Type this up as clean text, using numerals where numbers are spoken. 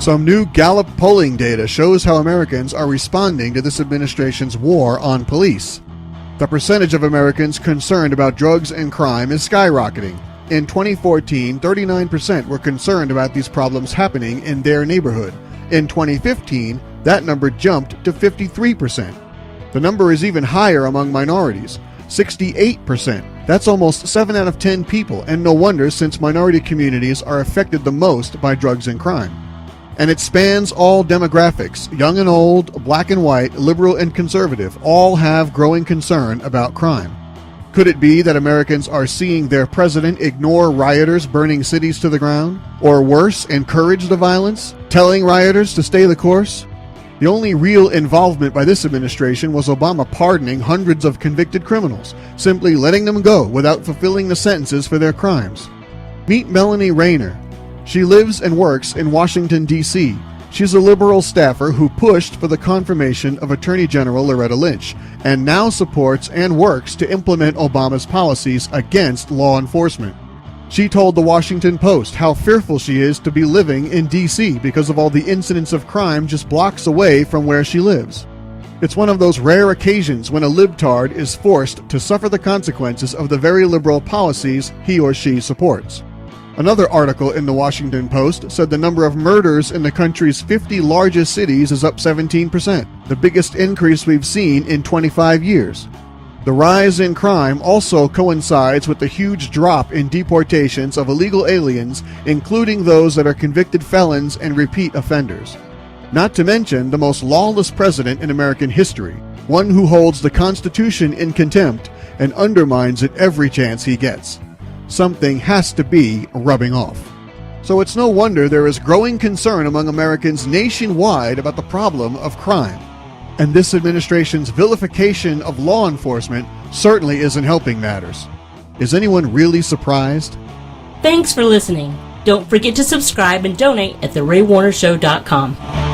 Some new Gallup polling data shows how Americans are responding to this administration's war on police. The percentage of Americans concerned about drugs and crime is skyrocketing. In 2014, 39% were concerned about these problems happening in their neighborhood. In 2015, that number jumped to 53%. The number is even higher among minorities, 68%. That's almost 7 out of 10 people, and no wonder since minority communities are affected the most by drugs and crime. And it spans all demographics, young and old, black and white, liberal and conservative, all have growing concern about crime. Could it be that Americans are seeing their president ignore rioters burning cities to the ground? Or worse, encourage the violence, telling rioters to stay the course? The only real involvement by this administration was Obama pardoning hundreds of convicted criminals, simply letting them go without fulfilling the sentences for their crimes. Meet Melanie Rayner. She lives and works in Washington, D.C. She's a liberal staffer who pushed for the confirmation of Attorney General Loretta Lynch, and now supports and works to implement Obama's policies against law enforcement. She told the Washington Post how fearful she is to be living in D.C. because of all the incidents of crime just blocks away from where she lives. It's one of those rare occasions when a libtard is forced to suffer the consequences of the very liberal policies he or she supports. Another article in the Washington Post said the number of murders in the country's 50 largest cities is up 17%, the biggest increase we've seen in 25 years. The rise in crime also coincides with the huge drop in deportations of illegal aliens, including those that are convicted felons and repeat offenders. Not to mention the most lawless president in American history, one who holds the Constitution in contempt and undermines it every chance he gets. Something has to be rubbing off. So it's no wonder there is growing concern among Americans nationwide about the problem of crime. And this administration's vilification of law enforcement certainly isn't helping matters. Is anyone really surprised? Thanks for listening. Don't forget to subscribe and donate at theraywarnershow.com.